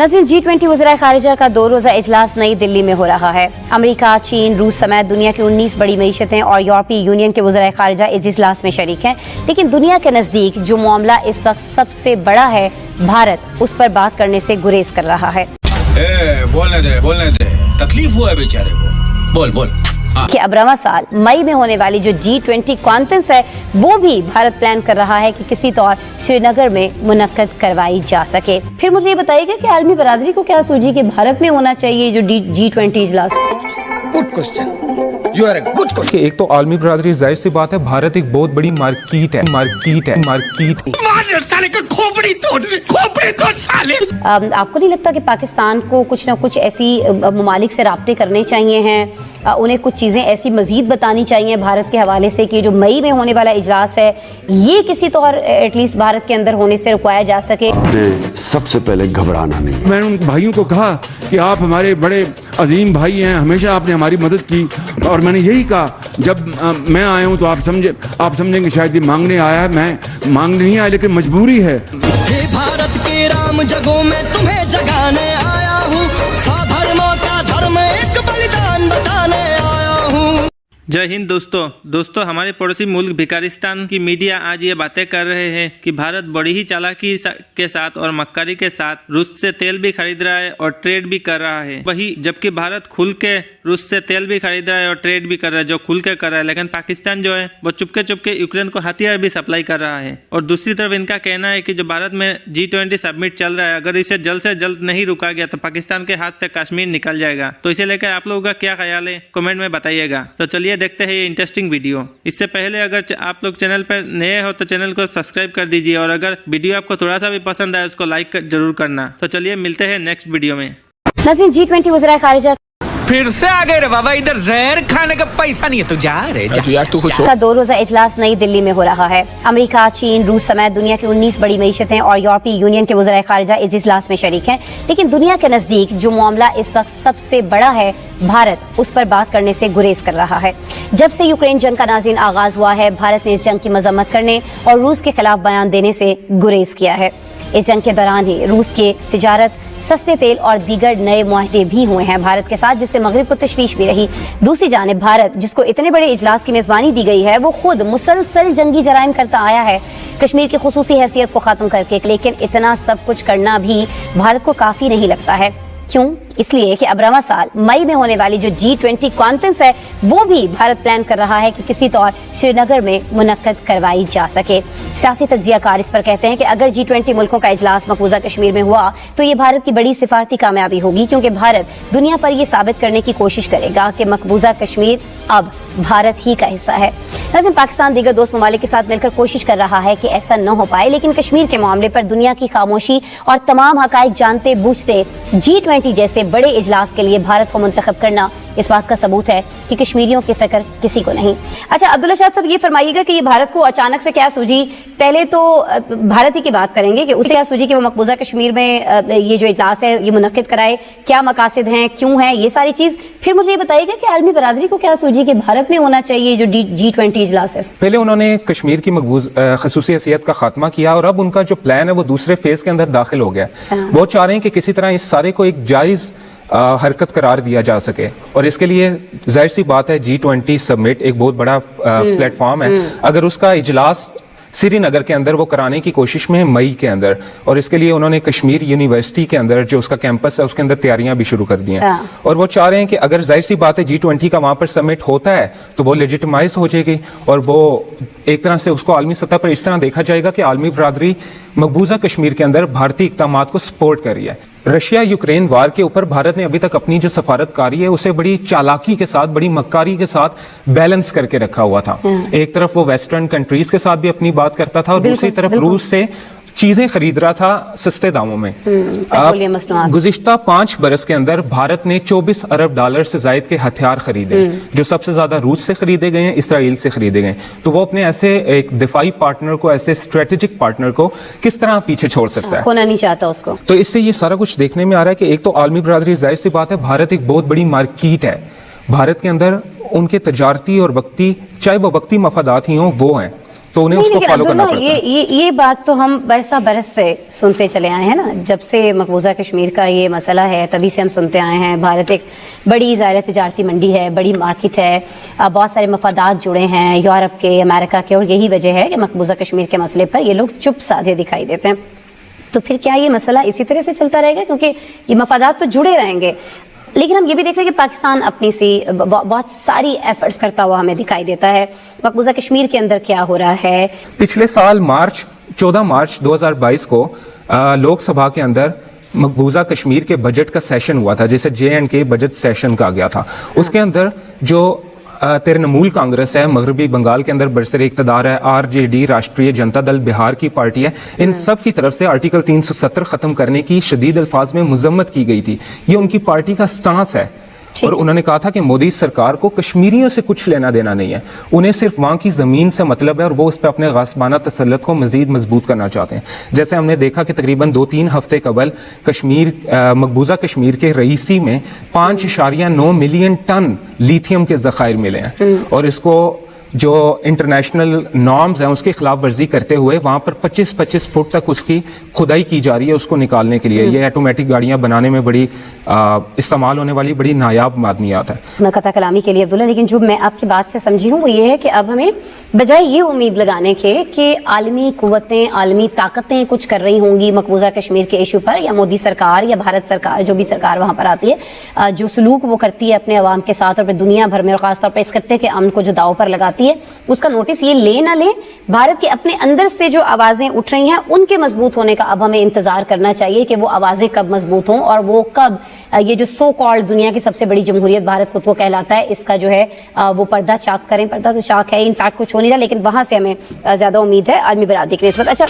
नाज़रीन, G20 वज़ीर ख़ारिजा का 2 रोज़ा इजलास नई दिल्ली में हो रहा है। अमेरिका, चीन, रूस समेत दुनिया की 19 बड़ी मईशतें और यूरोपीय यूनियन के वज़ीर ख़ारिजा इस इजलास में शरीक हैं। लेकिन दुनिया के नज़दीक जो मामला इस वक्त सबसे बड़ा है, भारत, उस पर बात करने से गुरेज कर रहा है। बोलने दे, तकलीफ हुआ है बेचारे को, बोल। कि अब रवां साल मई में होने वाली जो G20 कॉन्फ्रेंस है वो भी भारत प्लान कर रहा है कि किसी तौर श्रीनगर में मुनक्कद करवाई जा सके। फिर मुझे ये बताइएगा कि आलमी बरादरी को क्या सूझी कि भारत में होना चाहिए जो G20 इजलास। Good question, you are a good question. एक तो आलमी बरादरी, जाहिर सी बात है, भारत एक बहुत बड़ी मार्केट है। आपको नहीं लगता कि पाकिस्तान को कुछ ना कुछ ऐसी ममालिक से राब्ते करने चाहिए हैं, उन्हें कुछ चीज़ें ऐसी मजीद बतानी चाहिए भारत के हवाले से कि जो मई में होने वाला इजलास है ये किसी तौर एटलीस्ट भारत के अंदर होने से रुकवाया जा सके? सबसे पहले घबराना नहीं। मैंने उन भाइयों को कहा कि आप हमारे बड़े अजीम भाई हैं, हमेशा आपने हमारी मदद की, और मैंने यही कहा जब मैं आया हूँ तो आप समझेंगे शायद ये मांगने आया है। मैं मांगने नहीं आया, लेकिन मजबूरी है। भारत के राम जगों में तुम्हें जगाने आया हूँ, धर्मों का धर्म एक बलिदान बताने आया हूँ। जय हिंद दोस्तों, हमारे पड़ोसी मुल्क भिकारिस्तान की मीडिया आज ये बातें कर रहे हैं कि भारत बड़ी ही चालाकी के साथ और मक्कारी के साथ रूस से तेल भी खरीद रहा है और ट्रेड भी कर रहा है। वही जबकि भारत खुल के रूस से तेल भी खरीद रहा है और ट्रेड भी कर रहा है, जो खुल के कर रहा है, लेकिन पाकिस्तान जो है वो चुपके यूक्रेन को हथियार भी सप्लाई कर रहा है। और दूसरी तरफ इनका कहना है कि जो भारत में G20 समिट चल रहा है, अगर इसे जल्द से जल्द नहीं रुका गया तो पाकिस्तान के हाथ से कश्मीर निकल जाएगा। तो इसे लेकर आप लोगों का क्या ख्याल है, कमेंट में बताइएगा। तो चलिए देखते हैं ये इंटरेस्टिंग वीडियो। इससे पहले अगर आप लोग चैनल पर नए हो तो चैनल को सब्सक्राइब कर दीजिए, और अगर वीडियो आपको थोड़ा सा भी पसंद आए उसको लाइक जरूर करना। तो चलिए मिलते हैं नेक्स्ट वीडियो में। नाज़रीन, G20 वज़ीर ख़ारिजा फिर से आ गए रे बाबा, इधर जहर खाने का पैसा नहीं है, तू जा रे यार, तू खुद का 2 रोज़ा इजलास नई दिल्ली में हो रहा है। अमेरिका, चीन, रूस समेत दुनिया की 19 बड़ी मईशतें और यूरोपीय यूनियन के वज़ीर ख़ारिजा इस इजलास में शरीक हैं। लेकिन दुनिया के नज़दीक जो मामला इस वक्त सबसे बड़ा है, भारत, उस पर बात करने से गुरेज कर रहा है। जब से यूक्रेन जंग का नाज़रीन आगाज हुआ है, भारत ने इस जंग की मजम्मत करने और रूस के खिलाफ बयान देने से गुरेज किया है। इस जंग के दौरान ही रूस के तिजारत, सस्ते तेल और दीगर नए मुआहदे भी हुए हैं भारत के साथ, जिससे मगरिब को तशवीश भी रही। दूसरी जानिब भारत, जिसको इतने बड़े इजलास की मेजबानी दी गई है, वो खुद मुसलसल जंगी जराइम करता आया है कश्मीर की खुसूसी हैसियत को खत्म करके। लेकिन इतना सब कुछ करना भी भारत को काफी नहीं लगता है। क्यों? इसलिए कि अब रवां साल मई में होने वाली जो G20 कॉन्फ्रेंस है वो भी भारत प्लान कर रहा है कि किसी तौर श्रीनगर में मुनक्कद करवाई जा सके। सियासी तज्जियाकार इस पर कहते हैं कि अगर G20 मुल्कों का इजलास मकबूजा कश्मीर में हुआ तो ये भारत की बड़ी सिफारती कामयाबी होगी, क्योंकि भारत दुनिया पर यह साबित करने की कोशिश करेगा कि मकबूजा कश्मीर अब भारत ही का हिस्सा है। नाज़रीन, पाकिस्तान दीगर दोस्त ममालिक के साथ मिलकर कोशिश कर रहा है कि ऐसा न हो पाए, लेकिन कश्मीर के मामले पर दुनिया की खामोशी और तमाम हकाइक जानते बूझते G20 जैसे बड़े इजलास के लिए भारत को मुंतखब करना इस बात का सबूत है कि कश्मीरियों की फिक्र किसी को नहीं। अच्छा, अब्दुल्ला शाह साहब, ये फरमाइएगा कि ये भारत को अचानक से क्या सूझी? पहले तो भारत ही की बात करेंगे कि उसे क्या सूझी कि वो मकबूजा कश्मीर में ये जो इजलास है ये मुनक्किद कराए, क्या मकासद हैं, क्यों है, ये सारी चीज। फिर मुझे ये बताइएगा कि आलमी बरादरी को क्या सूझी कि भारत में होना चाहिए जो G20 इजलास है। पहले उन्होंने कश्मीर की खसूसी हैसियत का खात्मा किया, और अब उनका जो प्लान है वो दूसरे फेज के अंदर दाखिल हो गया। वो चाह रहे हैं कि किसी तरह इस सारे को एक जायज हरकत करार दिया जा सके, और इसके लिए जाहिर सी बात है G20 समिट एक बहुत बड़ा प्लेटफॉर्म है। अगर उसका इजलास श्रीनगर के अंदर वो कराने की कोशिश में है मई के अंदर, और इसके लिए उन्होंने कश्मीर यूनिवर्सिटी के अंदर जो उसका कैंपस है उसके अंदर तैयारियां भी शुरू कर दी हैं। और वो चाह रहे हैं कि अगर जाहिर सी बात है G20 का वहां पर समिट होता है तो वो लेजिटिमाइज हो जाएगी, और वो एक तरह से उसको आलमी सतह पर इस तरह देखा जाएगा कि आलमी बरादरी मकबूजा कश्मीर के अंदर भारतीय इक़दामात को सपोर्ट कर रही है। रशिया यूक्रेन वार के ऊपर भारत ने अभी तक अपनी जो सफारतकारी है उसे बड़ी चालाकी के साथ, बड़ी मक्कारी के साथ बैलेंस करके रखा हुआ था। एक तरफ वो वेस्टर्न कंट्रीज के साथ भी अपनी बात करता था, और दूसरी तरफ रूस से चीजें खरीद रहा था सस्ते दामों में। गुज़िश्ता 5 बरस के अंदर भारत ने $24 अरब से जायद के हथियार खरीदे, जो सबसे ज्यादा रूस से खरीदे गए हैं, इसराइल से खरीदे गए। तो वो अपने ऐसे एक दिफाई पार्टनर को, ऐसे स्ट्रेटेजिक पार्टनर को किस तरह पीछे छोड़ सकता है, खोना नहीं चाहता उसको। तो इससे ये सारा कुछ देखने में आ रहा है कि एक तो आलमी बरादरी, जाहिर सी बात है, भारत एक बहुत बड़ी मार्केट है। भारत के अंदर उनके तजारती और वक्ती, चाहे वो वक्ती मफादात ही हों, वो हैं तो उन्हें नहीं, उसको लेकिन फॉलो करना अब्दुल्ला, पड़ता है। ये बात तो हम बरसा बरस से सुनते चले आए हैं ना, जब से मकबूजा कश्मीर का ये मसला है तभी से हम सुनते आए हैं। भारत एक बड़ी ज़ाहिर तिजारती मंडी है, बड़ी मार्केट है, बहुत सारे मफादात जुड़े हैं यूरोप के, अमेरिका के, और यही वजह है कि मकबूजा कश्मीर के मसले पर ये लोग चुप साधे दिखाई देते हैं। तो फिर क्या ये मसला इसी तरह से चलता रहेगा, क्योंकि ये मफादात तो जुड़े रहेंगे, लेकिन हम ये भी देख रहे हैं कि पाकिस्तान अपनी सी बहुत सारी एफर्ट्स करता हुआ हमें दिखाई देता है। मकबूजा कश्मीर के अंदर क्या हो रहा है? पिछले साल 14 मार्च 2022 को लोकसभा के अंदर मकबूजा कश्मीर के बजट का सेशन हुआ था, जिसे J&K बजट सेशन कहा गया था। उसके अंदर जो तृणमूल कांग्रेस है, मगरबी बंगाल के अंदर बरसरे इक़्तिदार है, RJD राष्ट्रीय जनता दल बिहार की पार्टी है, इन सब की तरफ से आर्टिकल 370 खत्म करने की शदीद अल्फाज में मजम्मत की गई थी। ये उनकी पार्टी का स्टांस है, और उन्होंने कहा था कि मोदी सरकार को कश्मीरियों से कुछ लेना देना नहीं है, उन्हें सिर्फ वहां की जमीन से मतलब है, और वो उस पर अपने गासबाना तसल्लुत को मजीद मजबूत करना चाहते हैं। जैसे हमने देखा कि तकरीबन 2-3 हफ्ते कबल मकबूजा कश्मीर के रईसी में 5.9 मिलियन टन लिथियम के जखायर मिले हैं, और इसको जो इंटरनेशनल नॉर्म्स हैं उसकी खिलाफ वर्जी करते हुए वहां पर 25-25 फुट तक उसकी खुदाई की जा रही है उसको निकालने के लिए। ये ऑटोमेटिक गाड़ियां बनाने में बड़ी इस्तेमाल होने वाली बड़ी नायाब मादनियात है। मैं कथा कलामी के लिए अब्दुल्ला, लेकिन जो मैं आपकी बात से समझी हूँ वो ये है कि अब हमें बजाय ये उम्मीद लगाने के कि आलमी कुव्वतें, आलमी ताकतें कुछ कर रही होंगी मकबूजा कश्मीर के इशू पर, या मोदी सरकार या भारत सरकार, जो भी सरकार वहां पर आती है, जो सलूक वो करती है अपने अवाम के साथ और फिर दुनिया भर में, और खासतौर पर इस खत्ते के अमन को जो दाव पर लगाती है, उसका नोटिस ये ले ना ले। भारत के अपने अंदर से जो आवाजें उठ रही हैं उनके मजबूत होने का अब हमें इंतजार करना चाहिए कि वो आवाजें कब मजबूत हों, और वो कब ये जो सो कॉल्ड दुनिया की सबसे बड़ी जमहूरियत भारत खुद को कहलाता है, इसका जो है वो पर्दा चाक करें। पर्दा तो चाक है, इनफैक्ट कुछ हो नहीं रहा, लेकिन वहां से हमें ज्यादा उम्मीद है आदमी बरादरी की निस्बत। अच्छा,